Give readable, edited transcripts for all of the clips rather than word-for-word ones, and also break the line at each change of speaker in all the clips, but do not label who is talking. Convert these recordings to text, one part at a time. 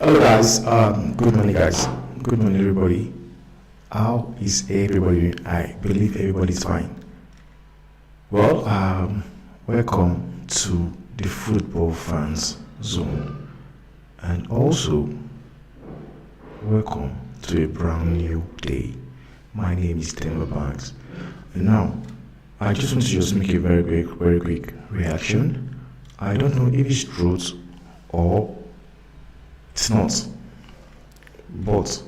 Hello guys, good morning guys. Good morning everybody. How is everybody doing? I believe everybody's fine. Well, welcome to the football fans zone, and also welcome to a brand new day. My name is Timber Banks, and now I just want to make a very quick reaction. I don't know if it's truth or it's not, but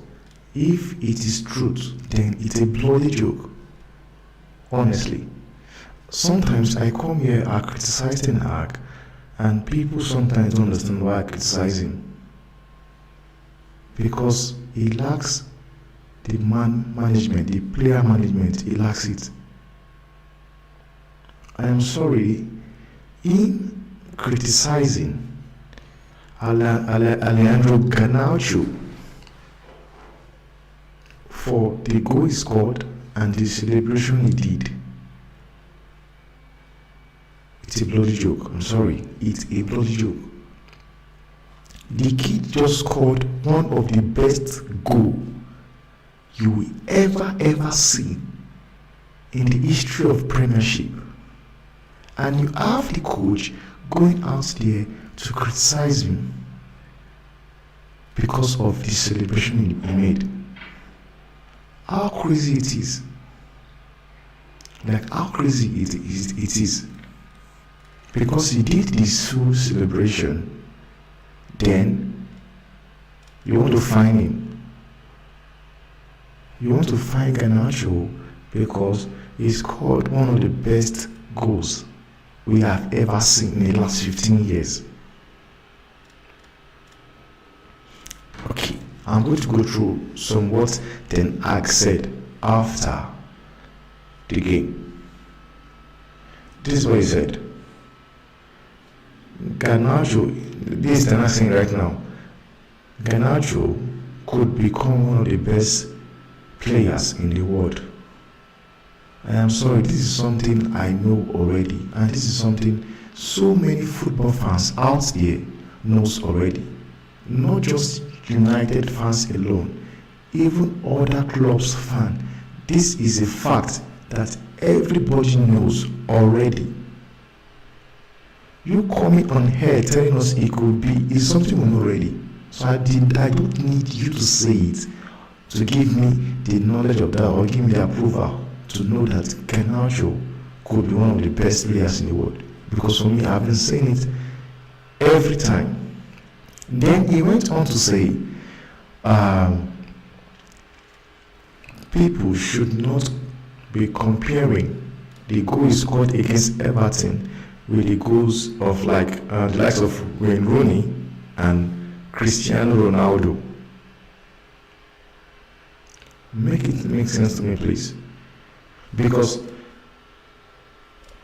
if it is truth, then it's a bloody joke. Honestly, sometimes I come here, I criticize Ten Hag, and people sometimes don't understand why I criticize him, because he lacks the management, the player management. He lacks it. I am sorry, in criticizing Alejandro Garnacho for the goal he scored and the celebration he did, it's a bloody joke. I'm sorry, it's a bloody joke. The kid just scored one of the best goals you will ever see in the history of Premiership, and you have the coach going out there to criticize him because of the celebration he made. How crazy it is! Like how crazy it is! Because he did this full celebration, then you want to find him. You want to find Garnacho because he scored one of the best goals we have ever seen in the last 15 years. Okay, I'm going to go through some what Ten Hag said after the game. This is what he said. Garnacho, this is Ten Hag saying right now, Garnacho could become one of the best players in the world. I am sorry, this is something I know already, and this is something so many football fans out there knows already. Not just United fans alone, even other clubs fans. This is a fact that everybody knows already. You coming on here telling us it could be is something we know already. So I don't need you to say it to give me the knowledge of that or give me the approval to know that Garnacho could be one of the best players in the world. Because for me, I've been saying it every time. Then he went on to say, people should not be comparing the goal he scored against Everton with the goals of the likes of Wayne Rooney and Cristiano Ronaldo. Make it make sense to me, please. Because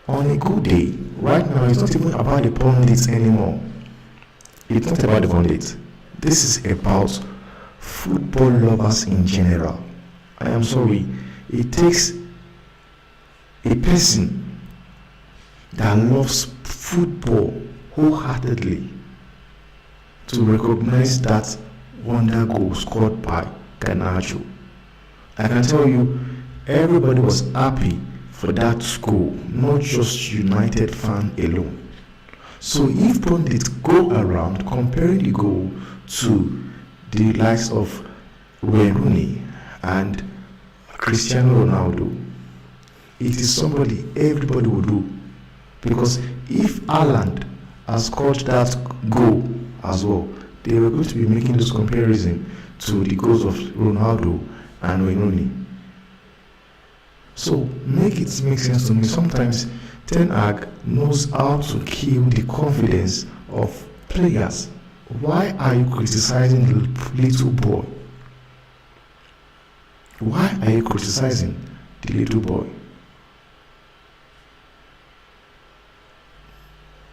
on a good day, right now, it's not even about the pundits anymore. It's not about the pundits. This is about football lovers in general. I am sorry, it takes a person that loves football wholeheartedly to recognize that wonder goal scored by Garnacho. I can tell you, everybody was happy for that goal, not just United fan alone. So if pundits go around comparing the goal to the likes of Wayne Rooney and Cristiano Ronaldo, it is somebody everybody will do. Because if Haaland has scored that goal as well, they were going to be making this comparison to the goals of Ronaldo and Wayne Rooney. So make it make sense to me. Sometimes Ten Hag knows how to kill the confidence of players. Why are you criticizing the little boy? Why are you criticizing the little boy?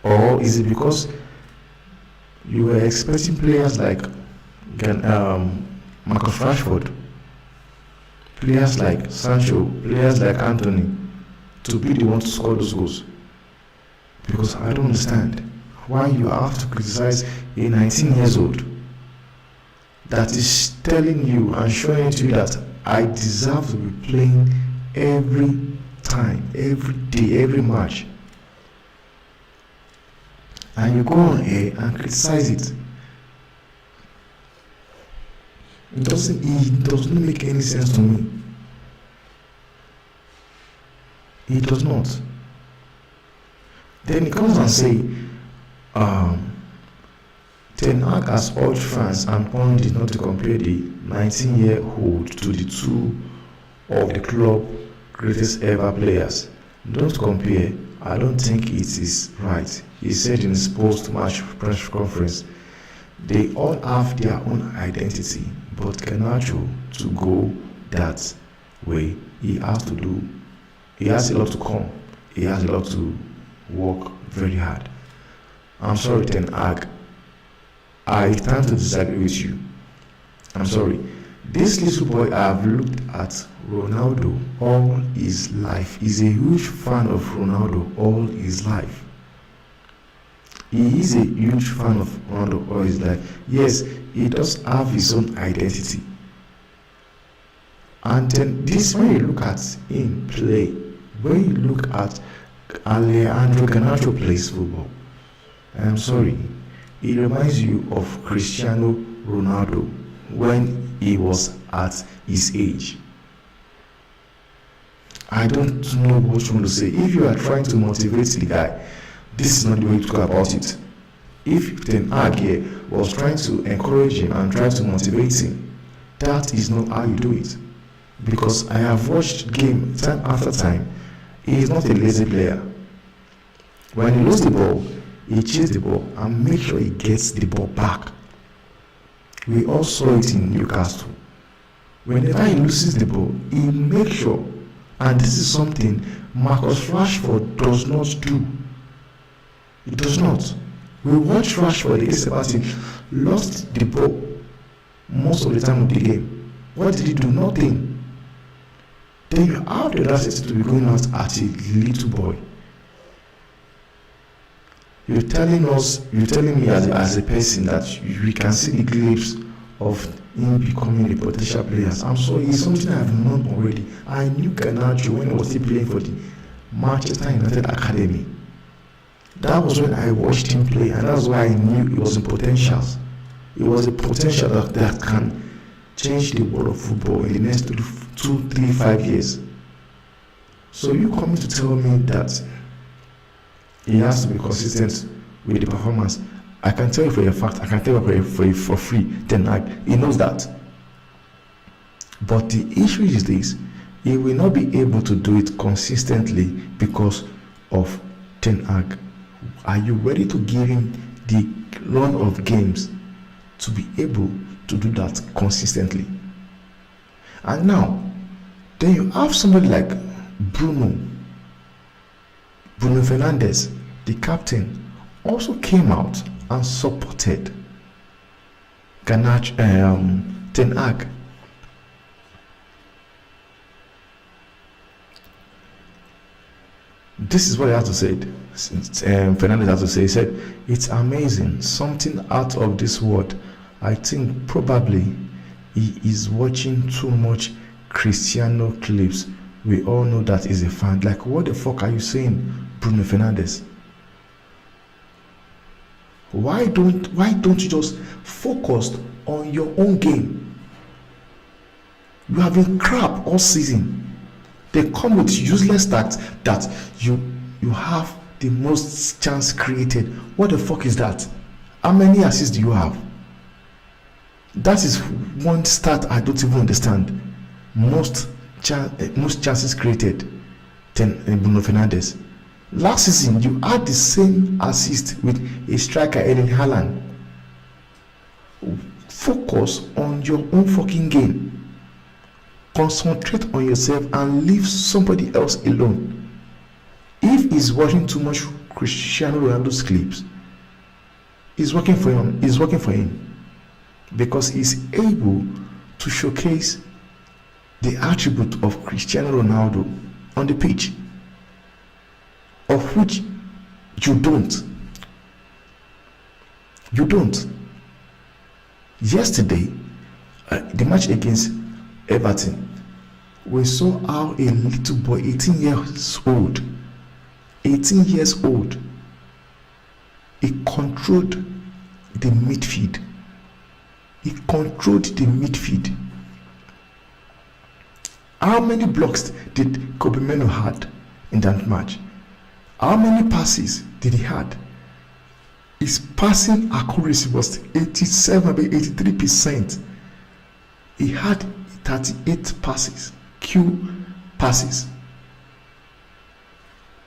Or is it because you were expecting players like Marcus Rashford, players like Sancho, players like Anthony to be the one to score those goals? Because I don't understand why you have to criticize a 19 years old that is telling you and showing to you that I deserve to be playing every time, every day, every match, and you go on air and criticize it. It doesn't make any sense to me. It does not. Then he comes and say, Ten Hag has urged fans and pundits not to compare the 19-year-old to the two of the club greatest ever players. Don't compare. I don't think it is right, he said in his post-match press conference. They all have their own identity, but Garnacho to go that way, he has a lot to come. He has a lot to work very hard. I'm sorry, Ten Hag. I tend to disagree with you. I'm sorry. This little boy, I've looked at Ronaldo all his life. He's a huge fan of Ronaldo all his life. He is a huge fan of Ronaldo all his life. Yes, he does have his own identity. And then this, when you look at him play, when you look at Alejandro Garnacho plays football, I'm sorry, he reminds you of Cristiano Ronaldo when he was at his age. I don't know what you want to say. If you are trying to motivate the guy, this is not the way to go about it. If Ten Hag here was trying to encourage him and try to motivate him, that is not how you do it. Because I have watched game time after time. He is not a lazy player. When he loses the ball, he chases the ball and makes sure he gets the ball back. We all saw it in Newcastle. Whenever he loses the ball, he makes sure, and this is something Marcus Rashford does not do. He does not. We watched Rashford against Sebastian, lost the ball most of the time of the game. What did he do? Nothing. Then you have the audacity to be going out at a little boy. You're telling me as a person that we can see the glimpse of him becoming a potential player. I'm sorry, it's something I've known already. I knew Garnacho when he was still playing for the Manchester United Academy. That was when I watched him play, and that's why I knew it was a potential. It was a potential that can change the world of football in the next 2, 3, 5 years. So you coming to tell me that he has to be consistent with the performance? I can tell you for a fact, I can tell you for free, Ten Hag, he knows that. But the issue is this: he will not be able to do it consistently because of Ten Hag. Are you ready to give him the run of games to be able to do that consistently? And now, then you have somebody like Bruno Fernandes, the captain, also came out and supported Garnacho, Ten Hag. This is what he has to say. Fernandes has to say. He said, "It's amazing, something out of this world. I think probably he is watching too much Cristiano clips. We all know that he's a fan." Like, what the fuck are you saying, Bruno Fernandes? Why don't you just focus on your own game? You have been crap all season. They come with useless stats that you have the most chance created. What the fuck is that? How many assists do you have? That is one stat I don't even understand. Most chances created than Bruno Fernandes. Last season, you had the same assist with a striker, Erling Haaland. Focus on your own fucking game. Concentrate on yourself and leave somebody else alone. If he's watching too much Cristiano Ronaldo's clips, it's working for him. It's working for him because he's able to showcase the attribute of Cristiano Ronaldo on the pitch, of which you don't. You don't. Yesterday, The match against Everton, we saw how a little boy, 18 years old, he controlled the midfield. How many blocks did Kobe Meno had in that match? How many passes did he had? His passing accuracy was 83%. He had 38 passes, Q passes.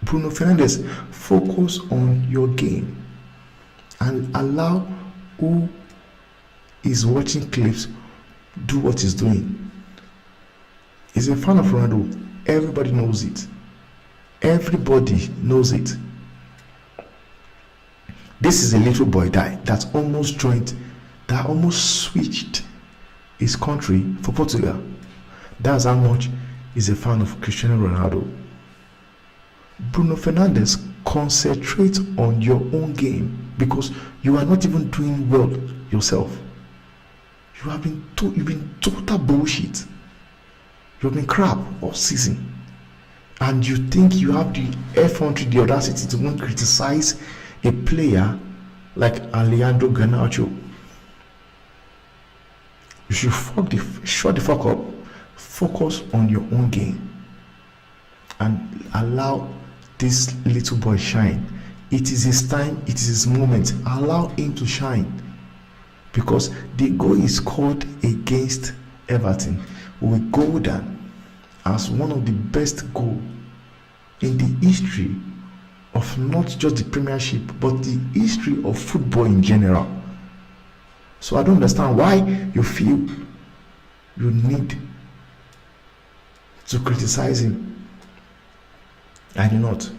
Bruno Fernandes, focus on your game and allow who is watching clips do what he's doing. He's a fan of Ronaldo. Everybody knows it. This is a little boy that almost switched his country for Portugal. That's how much he's a fan of Cristiano Ronaldo. Bruno Fernandes, concentrate on your own game because you are not even doing well yourself. You've been total bullshit. You've been crap all season. And you think you have the effrontery, the audacity to even criticize a player like Alejandro Garnacho. You should shut the fuck up, focus on your own game, and allow this little boy shine. It is his time, it is his moment. Allow him to shine. Because the goal he scored against Everton will go down as one of the best goals in the history of not just the Premiership but the history of football in general. So I don't understand why you feel you need to criticize him. I do not.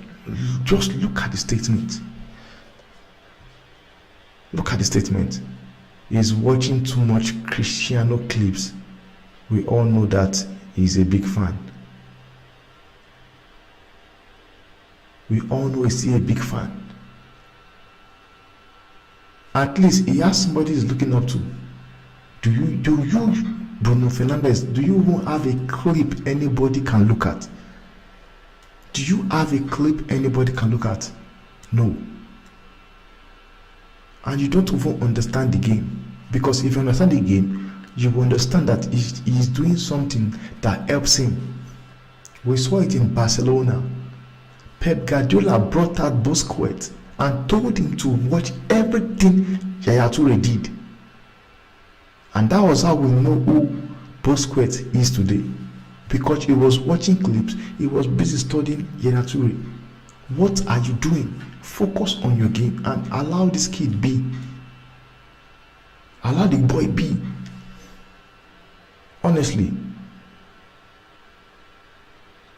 Just look at the statement. He's watching too much Cristiano clips. We all know that he's a big fan. At least he has somebody he's looking up to. Do you, Bruno Fernandes, do you even have a clip anybody can look at? No. And you don't even understand the game. Because if you understand the game, you will understand that he's doing something that helps him. We saw it in Barcelona. Pep Guardiola brought out Busquets and told him to watch everything Yaya Toure did. And that was how we know who Busquets is today. Because he was watching clips, he was busy studying Yaya Toure. What are you doing? Focus on your game and allow this kid be. Allow the boy be. Honestly.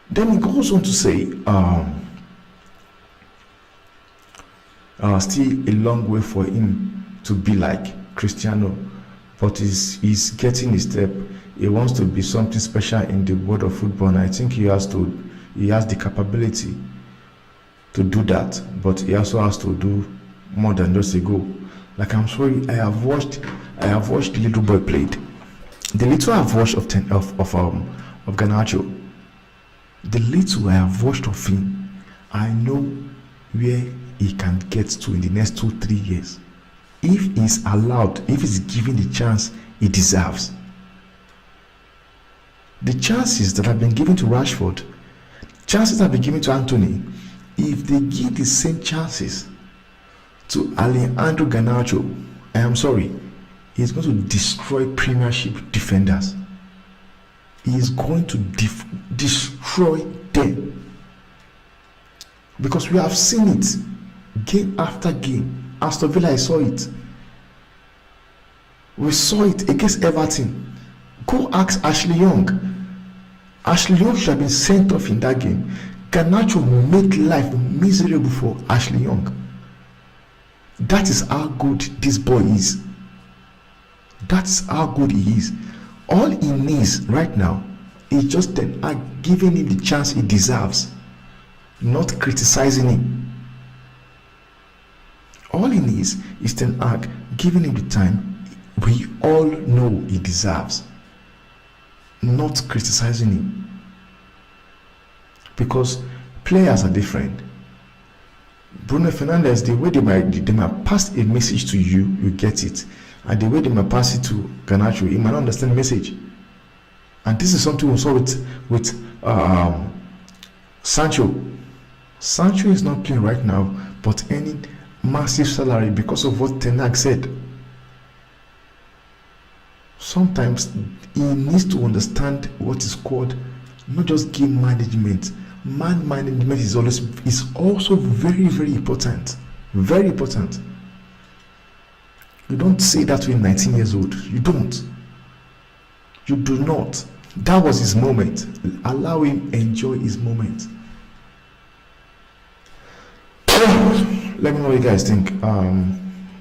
Then he goes on to say, still a long way for him to be like Cristiano, but he's getting his step. He wants to be something special in the world of football, and I think he has the capability to do that, but he also has to do more than just a goal. Like, I'm sorry, I have watched the little boy played. The little I've watched of Garnacho, the little I have watched of him, I know where he can get to in the next 2-3 years. If he's allowed, if he's given the chance he deserves. The chances that have been given to Rashford, chances that have been given to Anthony, if they give the same chances to Alejandro Garnacho, I am sorry, he's going to destroy Premiership defenders. He is going to destroy them. Because we have seen it game after game. Aston Villa, I saw it. We saw it against Everton. Go ask Ashley Young. Ashley Young should have been sent off in that game. Garnacho made life miserable for Ashley Young. That is how good this boy is. That's how good he is. All he needs right now is just giving him the chance he deserves, not criticizing him. All he needs is Ten Hag giving him the time we all know he deserves. Not criticizing him. Because players are different. Bruno Fernandes, the way they might pass a message to you, you get it. And the way they might pass it to Garnacho, he might not understand the message. And this is something we saw with Sancho. Sancho is not playing right now, but earning massive salary because of what Hag said. Sometimes he needs to understand what is called not just game management. Man management is also very, very important. Very important. You don't say that when 19 years old. You don't. You do not. That was his moment. Allow him enjoy his moment. Let me know what you guys think.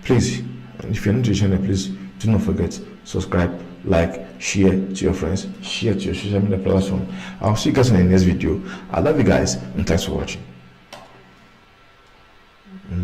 Please, if you're new to the channel, please do not forget subscribe, like, share to your friends, share to your social media platform. I'll see you guys in the next video. I love you guys and thanks for watching.